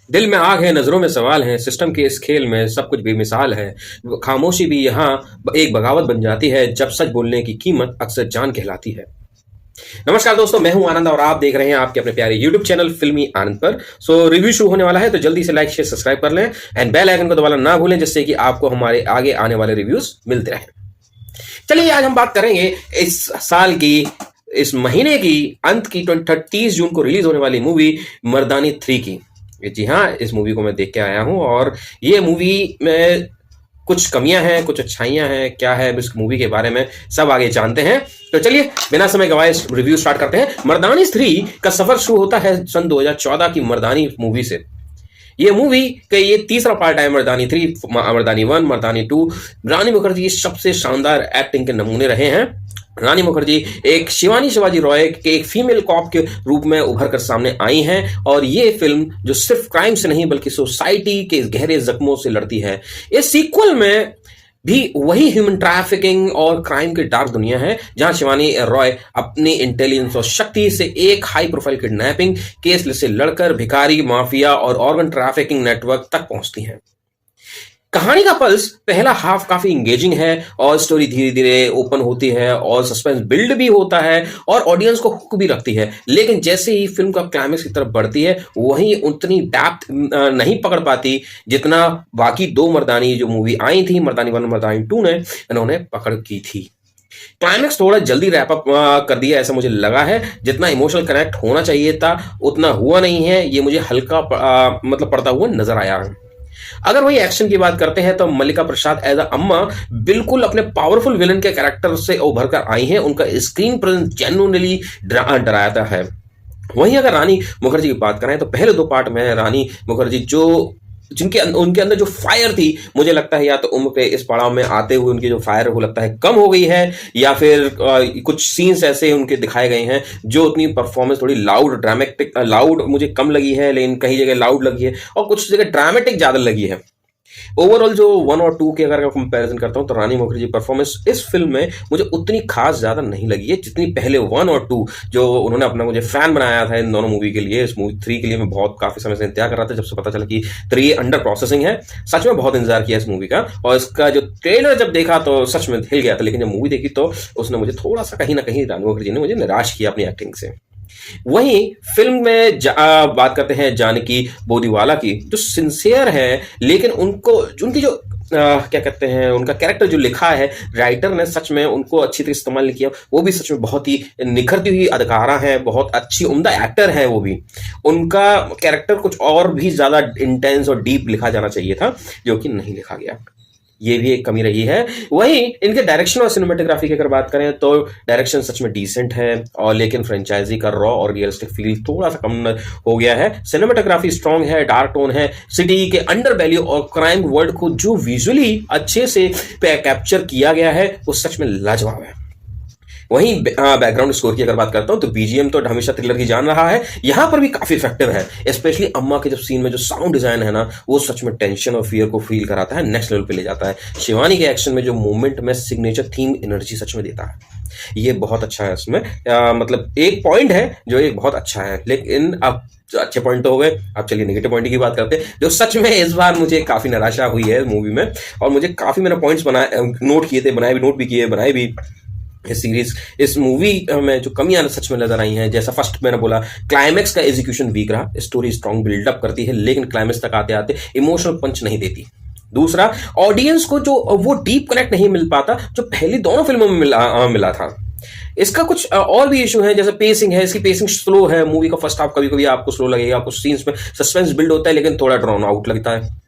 दिल में आग है, नजरों में सवाल है, सिस्टम के इस खेल में सब कुछ बेमिसाल है। खामोशी भी यहाँ एक बगावत बन जाती है, जब सच बोलने की कीमत अक्सर जान कहलाती है। नमस्कार दोस्तों, मैं हूं आनंद और आप देख रहे हैं आपके अपने प्यारे यूट्यूब चैनल फिल्मी आनंद पर। रिव्यू शुरू होने वाला है, तो जल्दी से लाइक शेयर सब्सक्राइब कर लें एंड बेल आइकन को दबाना ना भूलें, जिससे कि आपको हमारे आगे आने वाले रिव्यूज मिलते रहें। चलिए, आज हम बात करेंगे इस साल की, इस महीने की अंत की 30 जून को रिलीज होने वाली मूवी मर्दानी 3 की। जी हाँ, इस मूवी को मैं देख के आया हूं और ये मूवी में कुछ कमियां हैं, कुछ अच्छाइयां हैं। क्या है इस मूवी के बारे में सब आगे जानते हैं। तो चलिए बिना समय गवाए रिव्यू स्टार्ट करते हैं। मर्दानी 3 का सफर शुरू होता है सन 2014 की मर्दानी मूवी से। ये मूवी का ये तीसरा पार्ट है। मर्दानी 3, मर्दानी 1, मर्दानी 2। रानी मुखर्जी सबसे शानदार एक्टिंग के नमूने रहे हैं। रानी मुखर्जी एक शिवानी शिवाजी रॉय के एक फीमेल कॉप के रूप में उभर कर सामने आई हैं और ये फिल्म जो सिर्फ क्राइम से नहीं बल्कि सोसाइटी के गहरे जख्मों से लड़ती है। इस सीक्वल में भी वही ह्यूमन ट्रैफिकिंग और क्राइम की डार्क दुनिया है, जहां शिवानी रॉय अपनी इंटेलिजेंस और शक्ति से एक हाई प्रोफाइल किडनैपिंग केस से लड़कर भिखारी माफिया और ऑर्गन ट्रैफिकिंग नेटवर्क तक पहुंचती हैं। कहानी का पल्स पहला हाफ काफी इंगेजिंग है और स्टोरी धीरे धीरे ओपन होती है और सस्पेंस बिल्ड भी होता है और ऑडियंस को हुक भी रखती है। लेकिन जैसे ही फिल्म का क्लाइमेक्स की तरफ बढ़ती है, वहीं उतनी डेप्थ नहीं पकड़ पाती जितना बाकी दो मर्दानी जो मूवी आई थी, मर्दानी 1 मर्दानी 2 ने इन्होंने पकड़ की थी। क्लाइमेक्स थोड़ा जल्दी रैप अप कर दिया ऐसा मुझे लगा है। जितना इमोशनल कनेक्ट होना चाहिए था उतना हुआ नहीं है। ये मुझे हल्का मतलब पड़ता हुआ नजर आया है। अगर वही एक्शन की बात करते हैं तो मल्लिका प्रसाद एज अ अम्मा बिल्कुल अपने पावरफुल विलन के कैरेक्टर से उभर कर आई हैं। उनका स्क्रीन प्रेजेंस जेन्युइनली डराता है। वहीं अगर रानी मुखर्जी की बात करें तो पहले दो पार्ट में रानी मुखर्जी जो जिनके उनके अंदर जो फायर थी, मुझे लगता है या तो उम्र पे इस पड़ाव में आते हुए उनकी जो फायर वो लगता है कम हो गई है, या फिर कुछ सीन्स ऐसे उनके दिखाए गए हैं जो उतनी परफॉर्मेंस थोड़ी लाउड ड्रामेटिक लाउड मुझे कम लगी है, लेकिन कहीं जगह लाउड लगी है और कुछ जगह ड्रामेटिक ज्यादा लगी है। ओवरऑल जो 1 और 2 के अगर कंपैरिजन करता हूं तो रानी मुखर्जी परफॉर्मेंस इस फिल्म में मुझे उतनी खास ज्यादा नहीं लगी है जितनी पहले 1 और 2 जो उन्होंने अपना मुझे फैन बनाया था इन दोनों मूवी के लिए। इस मूवी 3 के लिए मैं बहुत काफी समय से इंतजार कर रहा था, जब से पता चला कि 3 अंडर प्रोसेसिंग है। सच में बहुत इंतजार किया इस मूवी का और इसका जो ट्रेलर जब देखा तो सच में हिल गया था, लेकिन जब मूवी देखी तो उसने मुझे थोड़ा सा कहीं ना कहीं रानी मुखर्जी ने मुझे निराश किया अपनी एक्टिंग से। वहीं फिल्म में बात करते हैं जानकी बोरीवाला की, जो सिंसियर है लेकिन उनको उनकी जो क्या कहते हैं उनका कैरेक्टर जो लिखा है राइटर ने, सच में उनको अच्छी तरह इस्तेमाल नहीं किया। वो भी सच में बहुत ही निखरती हुई अदाकारा है, बहुत अच्छी उम्दा एक्टर है वो भी। उनका कैरेक्टर कुछ और भी ज्यादा इंटेंस और डीप लिखा जाना चाहिए था, जो कि नहीं लिखा गया। ये भी एक कमी रही है। वहीं इनके डायरेक्शन और सिनेमेटोग्राफी की अगर बात करें तो डायरेक्शन सच में डिसेंट है और लेकिन फ्रेंचाइजी का रॉ और रियलिस्टिक फील थोड़ा सा कम हो गया है। सिनेमेटोग्राफी स्ट्रांग है, डार्क टोन है, सिटी के अंडर वैल्यू और क्राइम वर्ल्ड को जो विजुअली अच्छे से कैप्चर किया गया है वो सच में लाजवाब है। वहीं बैकग्राउंड स्कोर की अगर बात करता हूं तो बीजीएम तो हमेशा थ्रिलर की जान रहा है, यहां पर भी काफी इफेक्टिव है। स्पेशली अम्मा के जब सीन में जो साउंड डिजाइन है ना, वो सच में टेंशन और फियर को फील कराता है, नेक्स्ट लेवल पे ले जाता है। शिवानी के एक्शन में जो मूवमेंट में सिग्नेचर थीम एनर्जी सच में देता है, ये बहुत अच्छा है। उसमें मतलब एक पॉइंट है जो एक बहुत अच्छा है, लेकिन अब जो अच्छे पॉइंट तो हो गए, अब चलिए नेगेटिव पॉइंट की बात करते हैं जो सच में इस बार मुझे काफी निराशा हुई है मूवी में। और मुझे काफी मैंने पॉइंट्स बनाए, नोट किए थे, बनाए भी, नोट भी किए, बनाए भी। इस सीरीज इस मूवी में जो कमियां सच में नजर आई हैं, जैसा फर्स्ट मैंने बोला, क्लाइमैक्स का एग्जीक्यूशन वीक रहा। स्टोरी स्ट्रॉन्ग बिल्डअप करती है लेकिन क्लाइमैक्स तक आते आते इमोशनल पंच नहीं देती। दूसरा, ऑडियंस को जो वो डीप कनेक्ट नहीं मिल पाता जो पहली दोनों फिल्मों में मिला था। इसका कुछ और भी इशू है, जैसे पेसिंग है, इसकी पेसिंग स्लो है। मूवी का फर्स्ट हाफ कभी कभी आपको स्लो लगेगा, कुछ सीन्स में सस्पेंस बिल्ड होता है लेकिन थोड़ा ड्रॉन आउट लगता है।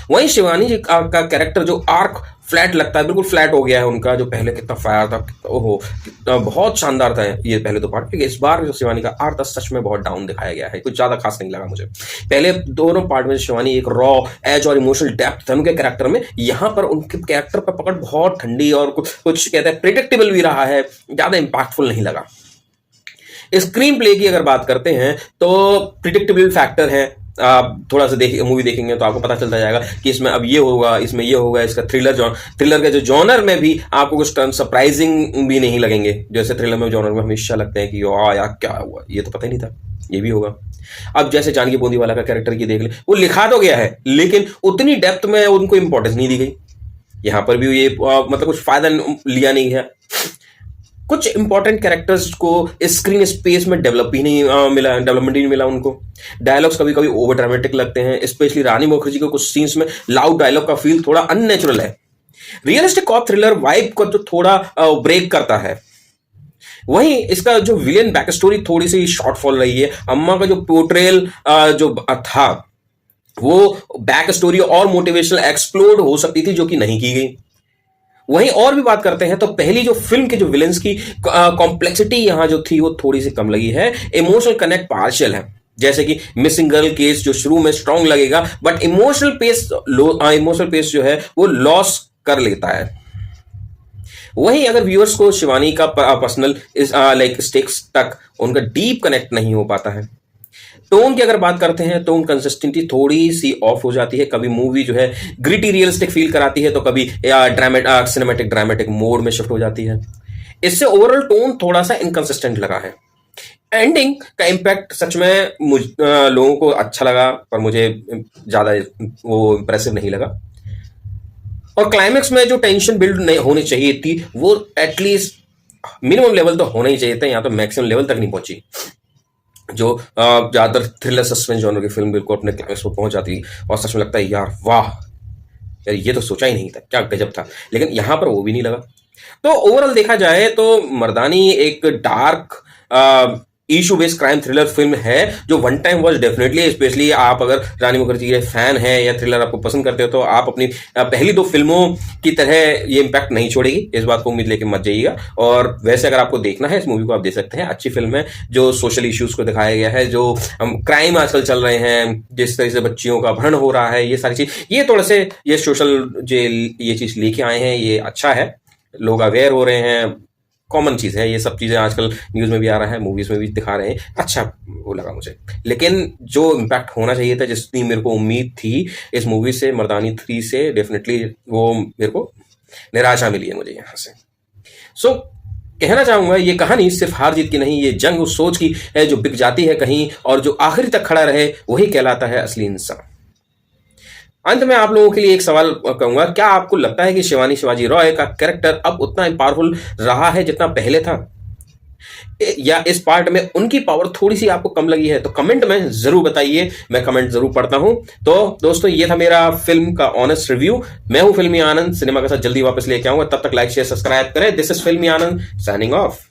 वहीं शिवानी जी का कैरेक्टर जो आर्क फ्लैट लगता है, बिल्कुल फ्लैट हो गया है उनका। जो पहले कितना फायर था, ओहो कितना बहुत शानदार था ये पहले दो पार्ट, क्योंकि इस बार जो शिवानी का आर्क था सच में बहुत डाउन दिखाया गया है, कुछ ज्यादा खास नहीं लगा मुझे। पहले दोनों पार्ट में शिवानी एक रॉ एज और इमोशनल डेप्थ था उनके कैरेक्टर में, यहाँ पर उनके कैरेक्टर पर पकड़ बहुत ठंडी और कुछ कहते हैं प्रिडिक्टेबल भी रहा है, ज्यादा इंपैक्टफुल नहीं लगा। स्क्रीन प्ले की अगर बात करते हैं तो प्रिडिक्टेबल फैक्टर है, आप थोड़ा सा मूवी देखेंगे तो आपको पता चलता जाएगा कि इसमें अब ये होगा, इसमें ये होगा। इसका थ्रिलर के जो जॉनर में भी आपको कुछ टर्म सरप्राइजिंग भी नहीं लगेंगे। जैसे थ्रिलर में जॉनर में हमेशा लगते हैं कि यार क्या हुआ, ये तो पता ही नहीं था ये भी होगा। अब जैसे जानकी बूंदीवाला का कैरेक्टर की देख ले, वो लिखा तो गया है लेकिन उतनी डेप्थ में उनको इंपॉर्टेंस नहीं दी गई। यहां पर भी ये मतलब कुछ फायदा लिया नहीं है। कुछ इंपॉर्टेंट कैरेक्टर्स को स्क्रीन स्पेस में डेवलपमेंट ही नहीं मिला उनको। डायलॉग्स कभी कभी ओवर ड्रामेटिक लगते हैं, स्पेशली रानी मुखर्जी के कुछ सीन्स में लाउड डायलॉग का फील थोड़ा अननेचुरल है। रियलिस्टिक कॉप थ्रिलर वाइब को तो थोड़ा ब्रेक करता है। वहीं इसका जो विलेन बैक स्टोरी थोड़ी सी शॉर्टफॉल रही है। अम्मा का जो पोर्ट्रेल जो था वो बैक स्टोरी और मोटिवेशनल एक्सप्लोर हो सकती थी, जो कि नहीं की गई। वहीं और भी बात करते हैं तो पहली जो फिल्म के जो विलेंस की कॉम्प्लेक्सिटी यहां जो थी वो थोड़ी सी कम लगी है। इमोशनल कनेक्ट पार्शियल है, जैसे कि मिसिंग गर्ल केस जो शुरू में स्ट्रांग लगेगा बट इमोशनल पेस जो है वो लॉस कर लेता है। वहीं अगर व्यूअर्स को शिवानी का पर्सनल लाइक स्टेक्स तक उनका डीप कनेक्ट नहीं हो पाता है। टोन की अगर बात करते हैं, टोन कंसिस्टेंसी थोड़ी सी ऑफ हो जाती है। कभी मूवी जो है ग्रिटी रियलिस्टिक फील कराती है तो कभी सिनेमैटिक ड्रामेटिक मोड में शिफ्ट हो जाती है। इससे ओवरऑल टोन थोड़ा सा इनकंसिस्टेंट लगा है। एंडिंग का इम्पैक्ट सच में लोगों को अच्छा लगा पर मुझे ज्यादा वो इंप्रेसिव नहीं लगा। और क्लाइमेक्स में जो टेंशन बिल्ड नहीं होनी चाहिए थी वो एटलीस्ट मिनिमम लेवल तो होना ही चाहिए था, यहाँ तो मैक्सिमम लेवल तक नहीं पहुंची। जो ज्यादातर थ्रिलर सस्पेंस जॉनर की फिल्म बिल्कुल अपने क्लाइमेक्स पर पहुंच जाती और सच में लगता है यार वाह यार, ये तो सोचा ही नहीं था, क्या गजब था। लेकिन यहां पर वो भी नहीं लगा। तो ओवरऑल देखा जाए तो मर्दानी एक dark issue based crime thriller film है जो one time watch definitely, specially आप अगर रानी मुखर्जी के फैन हैं या थ्रिलर आपको पसंद करते हो तो आप अपनी पहली दो फिल्मों की तरह ये इम्पैक्ट नहीं छोड़ेगी, इस बात को उम्मीद लेके मत जाइएगा। और वैसे अगर आपको देखना है इस मूवी को आप देख सकते हैं, अच्छी फिल्म है जो सोशल इश्यूज को दिखाया गया है, जो क्राइम आजकल चल रहे हैं, जिस तरह से बच्चियों का अपहरण हो रहा है, ये सारी चीज ये थोड़े से ये सोशल जो ये चीज लेके आए हैं ये अच्छा है। लोग अवेयर हो रहे हैं, कॉमन चीज है, ये सब चीजें आजकल न्यूज में भी आ रहा है, मूवीज में भी दिखा रहे हैं, अच्छा वो लगा मुझे। लेकिन जो इम्पैक्ट होना चाहिए था, जितनी मेरे को उम्मीद थी इस मूवी से, मर्दानी 3 से, डेफिनेटली वो मेरे को निराशा मिली है मुझे यहाँ से। सो कहना चाहूंगा ये कहानी सिर्फ हार जीत की नहीं, ये जंग उस सोच की है जो बिक जाती है कहीं और जो आखिरी तक खड़ा रहे वही कहलाता है असली इंसान। अंत में आप लोगों के लिए एक सवाल कहूंगा, क्या आपको लगता है कि शिवानी शिवाजी रॉय का कैरेक्टर अब उतना पावरफुल रहा है जितना पहले था, या इस पार्ट में उनकी पावर थोड़ी सी आपको कम लगी है? तो कमेंट में जरूर बताइए, मैं कमेंट जरूर पढ़ता हूं। तो दोस्तों ये था मेरा फिल्म का ऑनेस्ट रिव्यू। मैं हूं फिल्मी आनंद, सिनेमा के साथ जल्दी वापस लेके आऊंगा, तब तक लाइक शेयर सब्सक्राइब करें। दिस इज फिल्मी आनंद साइनिंग ऑफ।